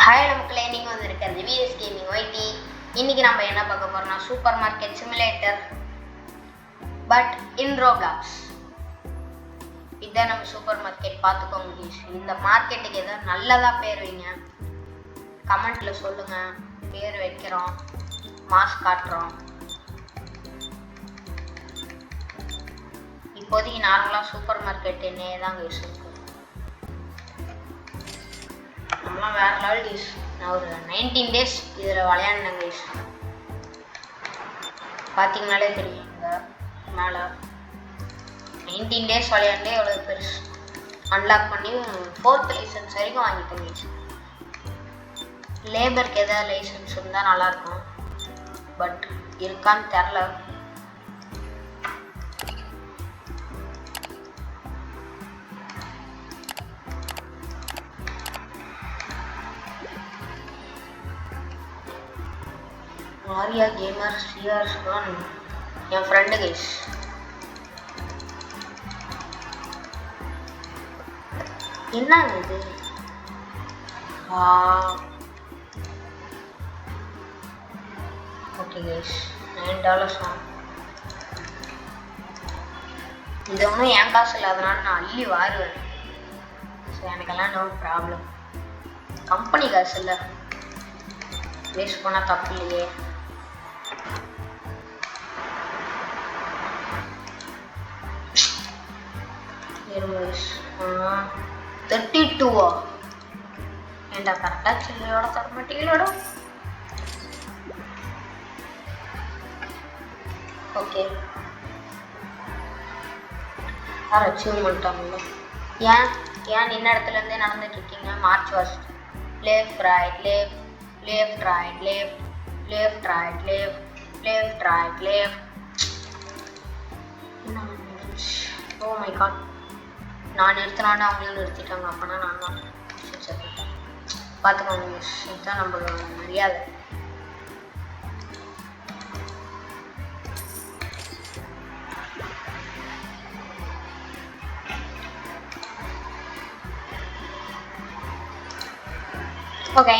Hi நமக்குள்ளே நீங்கள் வந்துருக்கிறது vs gaming YT. இன்றைக்கி நம்ம என்ன பார்க்க போகிறோம்னா super market simulator but in Roblox. இதுதான் நம்ம சூப்பர் மார்க்கெட். பார்த்துக்கோங்க, இந்த மார்க்கெட்டுக்கு எதாவது நல்லதாக பேர் வைங்க, கமெண்ட்டில் சொல்லுங்கள். பேர் வைக்கிறோம், மாஸ்க் காட்டுறோம். இப்போதைக்கு நார்மலாக சூப்பர் மார்க்கெட் என்னையே தான் யூஸ் இருக்கு. நம்மளாம் வேறு லெவல் யூஸ். நான் ஒரு 19 days இதில் விளையாடினேங்க யூஸ். பார்த்தீங்கனாலே தெரியும், இங்கே மேலே 19 days விளையாண்டே எவ்வளோ பெருசு. அன்லாக் பண்ணி 4th லைசன்ஸ் வரைக்கும் வாங்கிட்டேங்க யூஸ். லேபருக்கு எதாவது லைசன்ஸ் இருந்தால் நல்லாயிருக்கும், பட் இருக்கான்னு தெரில. ஆரியா கேமர் சிஆர்ஸ் தான் என் ஃப்ரெண்டு கைஸ். என்னங்க இது? ஓகே கைஸ், $9 தான். இது ஒன்றும் என் காசு இல்லை, அதனால நான் அள்ளி வாருவேன். ஸோ எனக்கெல்லாம் நோ ப்ராப்ளம். கம்பெனி காசு இல்லை, வேஸ்ட் பண்ணால் தப்பு இல்லையே. $32 ஏண்டா கரெக்டாக சில்லையோட தர மாட்டீங்களோட. ஓகே, யார் அச்சீவ்மெண்ட் ஆகல. ஏன் நின்ன இடத்துலேருந்தே நடந்துட்டு இருக்கீங்க? March first, left right left left right left left right left left right left. Oh my God, நான் நிறுத்தினாலும் அவங்களும் நிறுத்திட்டாங்க. அப்போனா நான் தான் சரி பார்த்துக்கோங்க. இதுதான் நம்மளோட மரியாதை. ஓகே,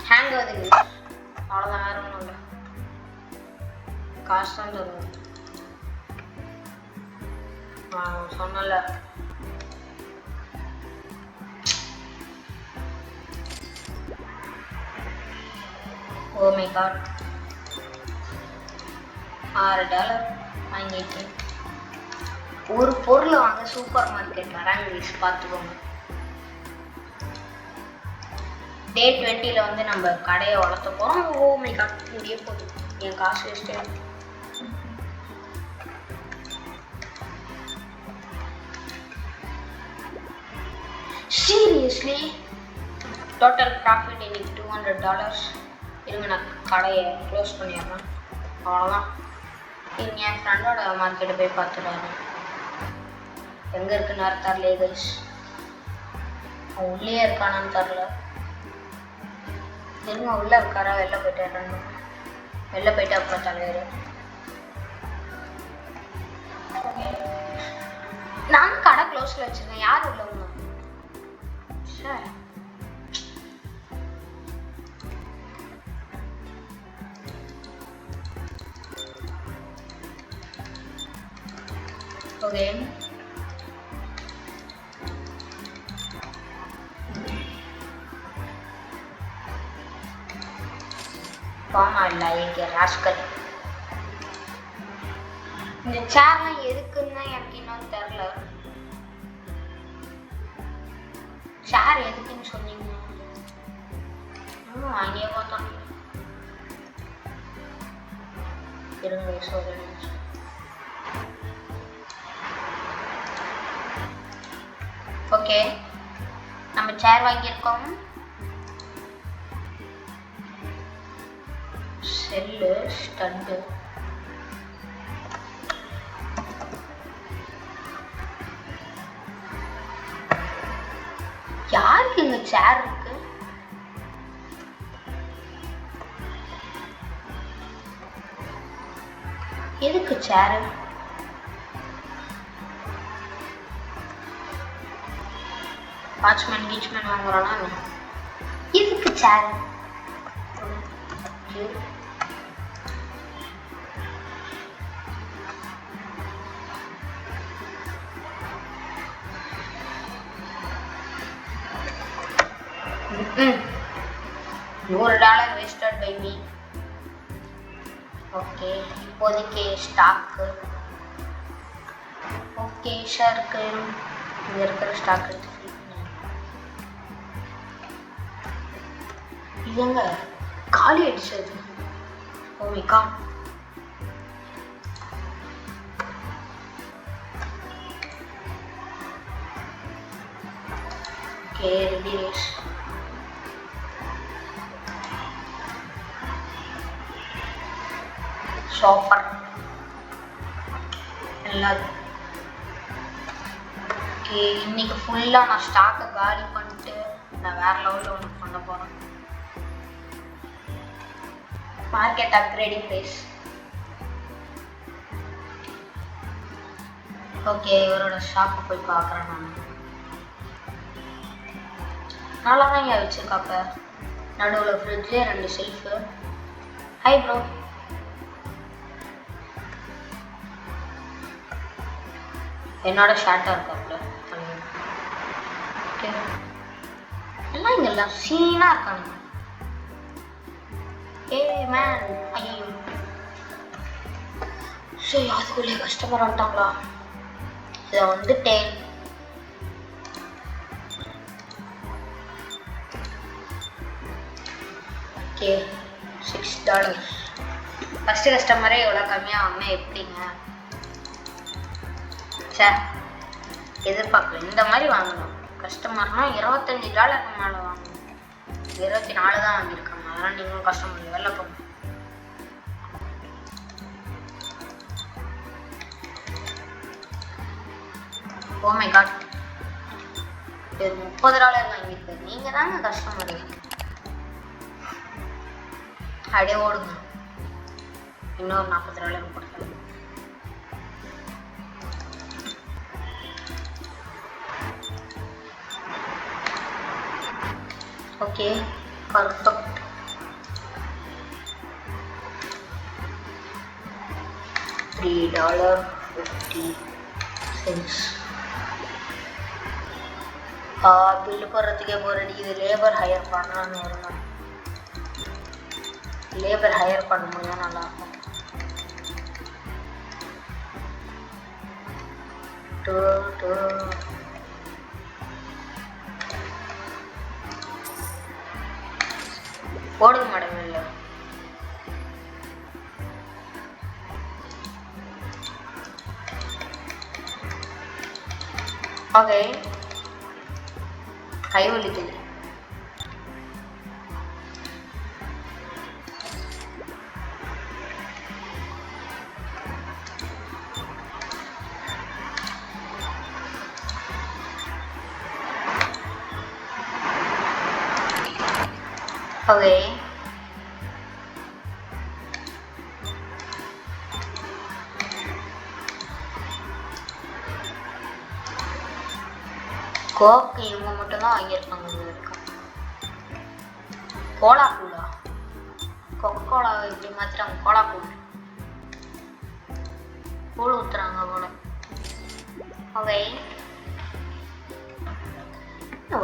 ஹேங் ஆகுதுங்க. அவ்வளோதான், வேறு ஒன்றும் இல்லை. காசு தான் தருவோம். சொன்னல ஓ மை காட், $6 வாங்கிட்டு ஒரு பொருள் வாங்க சூப்பர் மார்க்கெட் வராங்க. பார்த்துக்கோங்க, Day 20 வந்து நம்ம கடையை வளர்த்த போகிறோம். ஓ மை காட், முடிய போகுது. என் காசு வேஸ்ட்டு. சீரியஸ்லி டோட்டல் ப்ராஃபிட் இன்னைக்கு $200. இருங்க, நான் கடையை க்ளோஸ் பண்ணிடுறேன். அவ்வளோதான். இங்கே என் ஃப்ரெண்டோட மார்க்கெட்டை போய் பார்த்துடுறாரு. எங்கே இருக்குன்னு தரலையே கைஸ். அவன் உள்ளே இருக்கானான்னு தரல. திரும்ப உள்ள இருக்காரா? வெளில போயிட்டாரு. வெளில போயிட்டு அப்புறம் தலைவர். நான் கடை க்ளோஸ்ல வச்சிருக்கேன். யார் உள்ளவங்க? சார் ஓகே, பாமா இல்லை எங்க ராஸ்கல். இந்த சேர்லாம் எதுக்குன்னு தான் எனக்கு இன்னும் தெரில. சேர் எதுக்குன்னு சொன்னீங்க? வாங்கியே பார்த்தோம். இருங்க சொல்லுங்க. ஓகே, நம்ம சேர் வாங்கியிருக்கோம். Cell stunt. யாருக்கு இங்க சேர் இருக்கு? எதுக்கு சேரு? வாட்ச்மேன் கீச்மேன் வாங்குறோன்னா எதுக்கு சேரு? $100 wasted by me. ஓகே, இப்போதைக்கு ஸ்டாக்கு ஓகே ஷார்க்கு இங்கே இருக்கிற ஸ்டாக் எடுத்து இதுங்க காலி அடிச்சது. Oh my God. Okay ready race. Shopper எல்லாம். ஓகே, இன்னைக்கு ஃபுல்லாக நான் ஸ்டாக்கை காலி பண்ணிட்டு நான் வேற லெவலில் ஒன்று பண்ண போகிறேன். Market upgrading price. ஓகே, இவரோட ஷாப்பை போய் பார்க்குறேன். நான் நல்லா தான் இங்கே வச்சுருக்காப்ப. நடுவில் ஃப்ரிட்ஜ்லேயே 2 ஷெல்ஃபு. Hi bro. என்னோட ஷார்ட்டாக இருக்காப்புல. ஓகே, எல்லாம் இங்கெல்லாம் சீனாக இருக்காங்க. ஏய் மேன், ஐயோ சரி, அதுக்குள்ளே கஸ்டமர் வந்துட்டாங்களா? இதை வந்துட்டேன். ஓகே, $6. ஃபஸ்ட்டு கஸ்டமரே எவ்வளோ கம்மியாக வாங்கினா எப்படிங்க? சார் எதிர்பார்க்கல இந்த மாதிரி வாங்கணும். கஸ்டமர்னா $25 மேலே வாங்கணும். 24 தான் வாங்கியிருக்காங்க. அதெல்லாம் நீங்களும் கஸ்டமர் வெளில போங்க. ஓ மை காட், இது $30 வாங்கியிருக்கு. நீங்கள் தாங்க கஸ்டமர். அப்படியே ஓடுங்க. இன்னொரு $40 கொடுத்தாங்க. Okay, perfect. $3.50. பில்லு போடுறதுக்கே போர் அடிக்குது. லேபர் ஹையர் பண்ணலான்னு வருங்க. லேபர் ஹையர் பண்ணும்போது நல்லாயிருக்கும். போடுங்க மேடம். இல்லை ஓகே, கை வலிக்குது. ஓகே, கோக்கு இவங்க மட்டும்தான் வாங்கியிருக்காங்க. இது வரைக்கும் கோலா கூலா, கொக்கோ கோலா இப்படி மாத்திராங்க. கோலா கூழ் கூழ் ஊத்துறாங்க போல. ஓகே,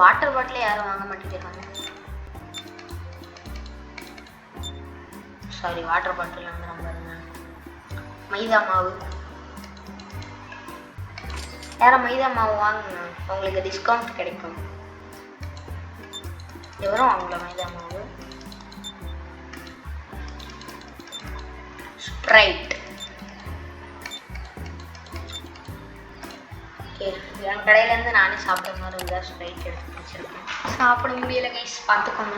வாட்டர் பாட்டிலே யாரும் வாங்க மாட்டேங்கிறாங்க. சாரி, வாட்டர் பாட்டில் வந்து நம்ம மைதா மாவு. யாரும் மைதா மாவு வாங்குங்க, உங்களுக்கு டிஸ்கவுண்ட் கிடைக்கும். எவரும் வாங்கல மைதா மாவு. ஸ்ப்ரைட். ஓகே, என் கடையிலேருந்து நானே சாப்பிட்ற மாதிரி இருந்தால் ஸ்ப்ரைட் எடுத்து வச்சுருக்கேன். சாப்பிட முடியல கைஸ், பார்த்துக்கோங்க.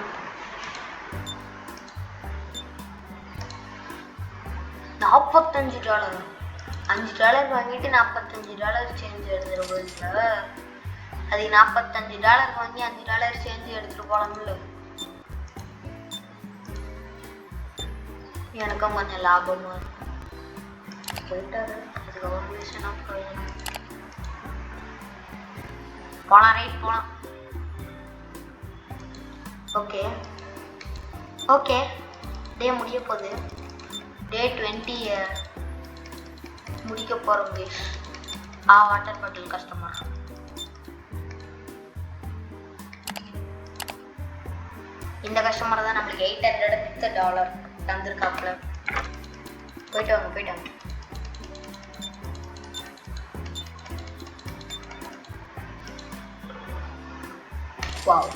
$45. $5 வாங்கிட்டு $45 சேஞ்ச் எடுத்துகிட்டு போகுதுல. அது $45 வாங்கி $5 சேஞ்ச் எடுத்துகிட்டு போகலாம்ல. எனக்கும் கொஞ்சம் லாபமாக இருக்கும். போயிட்டாரு. அதுக்கப்புறம் மிஷன் ஆஃப் போகலாம், ரைட் போகலாம். ஓகே ஓகே, டே முடிய போகுது. டே 20 முடிக்க போகிறோம் கைஸ். Water bottle customer. இந்த கஸ்டமர் தான் நம்மளுக்கு $800 தந்துருக்காப்புல. போயிட்டு வாங்க போயிட்டு வாங்க. Wow,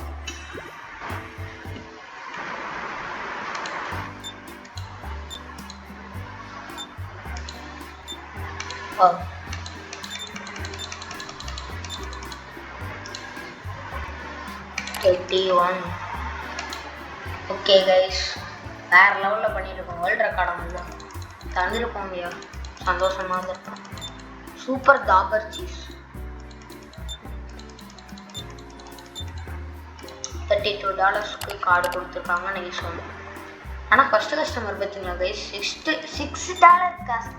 wow. ஓகே கைஸ், வேற லெவலில் பண்ணியிருக்கோம். வேர்ல்டு ரெக்கார்டை வந்து தந்துருப்போம் இல்லையா, சந்தோஷமாக இருந்திருக்கோம். சூப்பர் தாபர் சீஸ் $32 கார்டு கொடுத்துருக்காங்க நைஸ் வந்து. ஆனால் ஃபஸ்ட்டு கஸ்டமர் பார்த்தீங்களா கைஸ், $6 காசு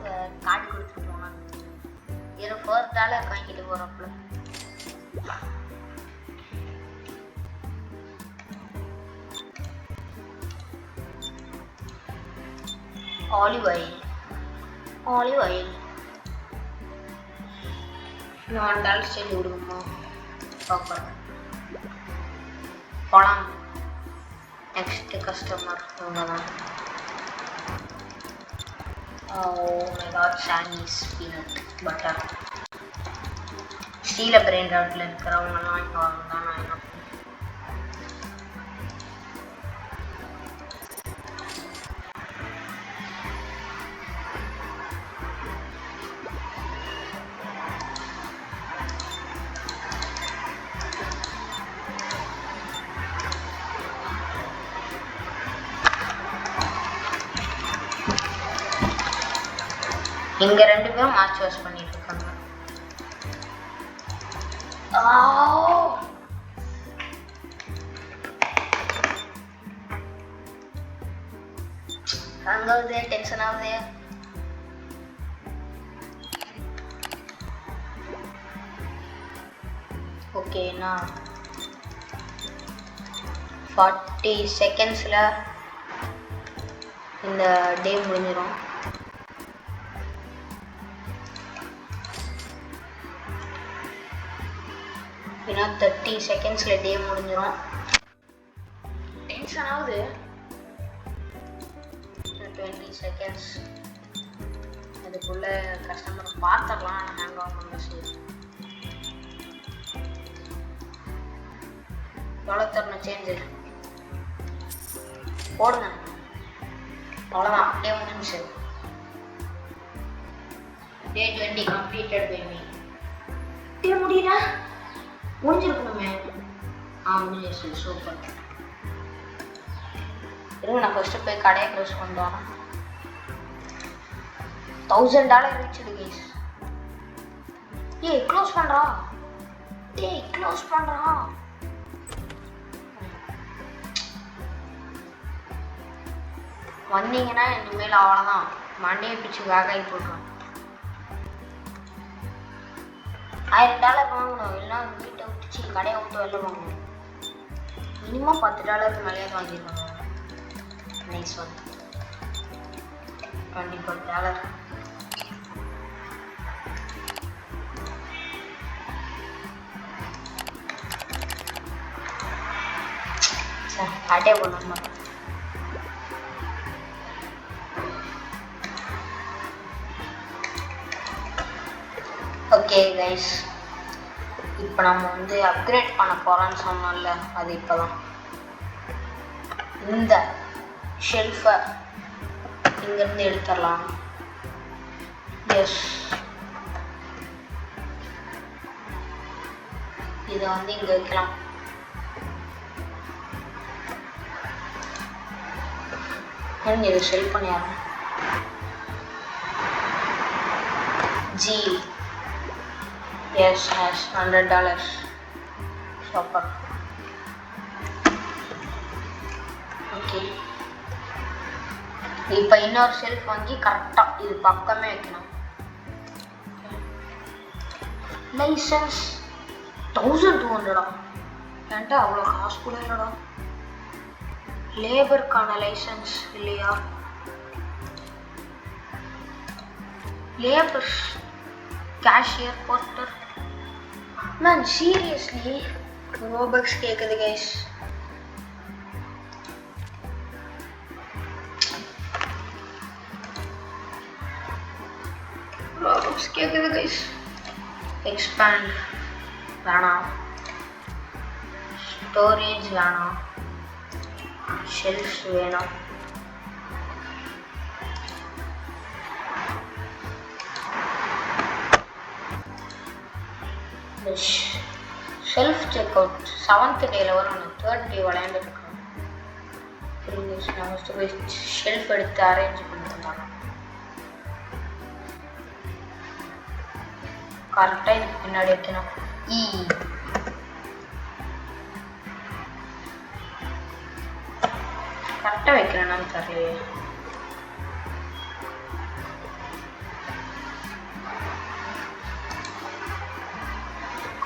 கார்டு கொடுத்துட்டு போனாங்க. இதில் $4 வாங்கிட்டு போகிறப்பல. ஆலிவ் ஆயில் $1 செஞ்சு கொடுக்குமா பார்க்குறேன். போகலாம். நெக்ஸ்ட் கஸ்டமர் இவங்க தான். சானீஸ் பீனட் பட்டர். ஸ்டீல பிரெயின் ராட்டில் இருக்கிறவங்கலாம் இங்கே வாங்க தான். நான் என்ன இங்க 2 பேரும் மார்ச் வாஷ் பண்ணிட்டு இருக்காங்க. அங்கே டென்ஷன் ஆகுது. ஓகேண்ணா 40 செகண்ட்ஸில் இந்த டே முடிஞ்சிடும். ஏன்னா 30 செகண்ட்ஸில் டே முடிஞ்சிடும். டென்ஷன் ஆகுது. 20 செகண்ட்ஸ் அதுக்குள்ளே கஸ்டமர் பார்த்துடலாம். ஹேங் ஆஃப் பண்ண சரி எவ்வளோ தரணும் சேஞ்சு போடுங்க. அவ்வளோதான், டே முடிஞ்சு. டே 20 கம்ப்ளீட்டட் பை மீ. டே முடியல, முடிஞ்சிருக்கணுமே. முடிஞ்சிருச்சு. சூப்பர். இருங்க, நான் ஃபஸ்ட்டு போய் கடையை க்ளோஸ் பண்ணுறோம். $1000 ரீச்சுடு கைஸ். க்ளோஸ் பண்ணுறா. க்ளோஸ் பண்ணுறா. வந்தீங்கன்னா இனிமேல் அவ்வளோதான், மண்டையை பிச்சு வேகாய் போட்டுரும். $1000 வாங்கணும், இல்லைன்னா வீட்டை விட்டுச்சு கடையை விட்டு வெளில வாங்கணும். மினிமம் $10 மேலேயே வாங்கிடுவாங்க. நைஸ் வந்து $24. கடையை போடணும். ஓகே கைஸ், இப்போ நம்ம வந்து அப்கிரேட் பண்ண போகிறோன்னு சொன்னோம்ல, அது இப்போ தான். இந்த ஷெல்ஃபை இங்கேருந்து எடுத்துடலாம். எஸ், இதை வந்து இங்கே வைக்கலாம். இதை ஷெல் பண்ணிடலாம். G S has $100. Super. Okay, இப்போ இன்னொரு ஷெல்ஃப் வாங்கி கரெக்டாக இது பக்கமே வைக்கணும். லைசன்ஸ் 1200 என்கிட்ட அவ்வளோ காசு கூட இல்லைடா. லேபருக்கான லைசன்ஸ் இல்லையா? Labour cashier poster. Man seriously Robux கேட்குது கைஸ். ரோபக்ஸ் கேட்குது கைஸ். எக்ஸ்பேண்ட் வேணாம், ஸ்டோரேஜ் வேணாம், ஷெல்ஃப்ஸ் வேணாம். ஷெல்ஃப் செக் அவுட் 7th டேல வரும். 3rd டே விளையாண்டுருக்காங்க. ஷெல்ஃப் எடுத்து அரேஞ்ச் பண்ணிருந்தாங்க. கரெக்டாக இதுக்கு பின்னாடி வைக்கணும். கரெக்டாக வைக்கிறேன்னு தெரியலையே.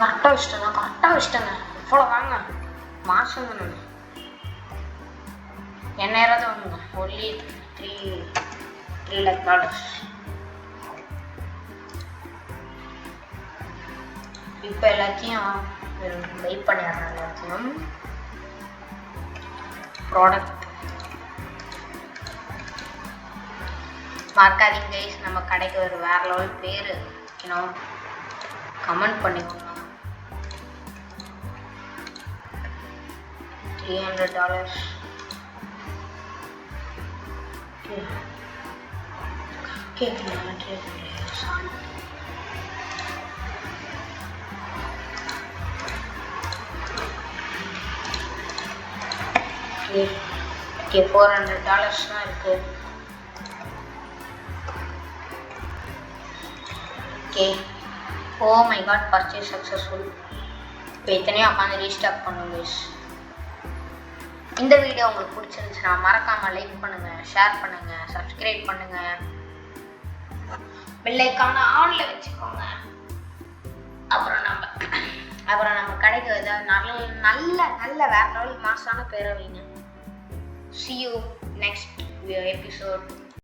கரெக்டாக வச்சுட்டேங்க. இவ்வளோ வாங்க மாதம் தானே $10,000 தான் வாங்குங்க. Only $3 lakh. இப்போ எல்லாத்தையும் வெயிட் பண்ணிடுறேன். எல்லாத்தையும் ப்ராடக்ட் மறக்காதீங்க கைஸ். நம்ம கடைக்கு ஒரு வேற லெவல் பேர் வைக்கணும். கமெண்ட் பண்ணிக்கோங்க. $300 கேட்கலாம். $400 தான் இருக்கு. Oh my God, purchase successful. இப்போ எத்தனையோ உட்காந்து ரீஸ்டாக் பண்ணுங்க. இந்த வீடியோ உங்களுக்கு பிடிச்சிருந்துச்சுன்னா மறக்காம லைக் பண்ணுங்க, ஷேர் பண்ணுங்க, சப்ஸ்கிரைப் பண்ணுங்க, பெல் ஐகானை ஆன்ல வச்சுக்கோங்க. அப்புறம் நம்ம கடைக்கு ஏதாவது நல்ல வேற லெவல் மாசான பேரை வைங்க. See you next episode.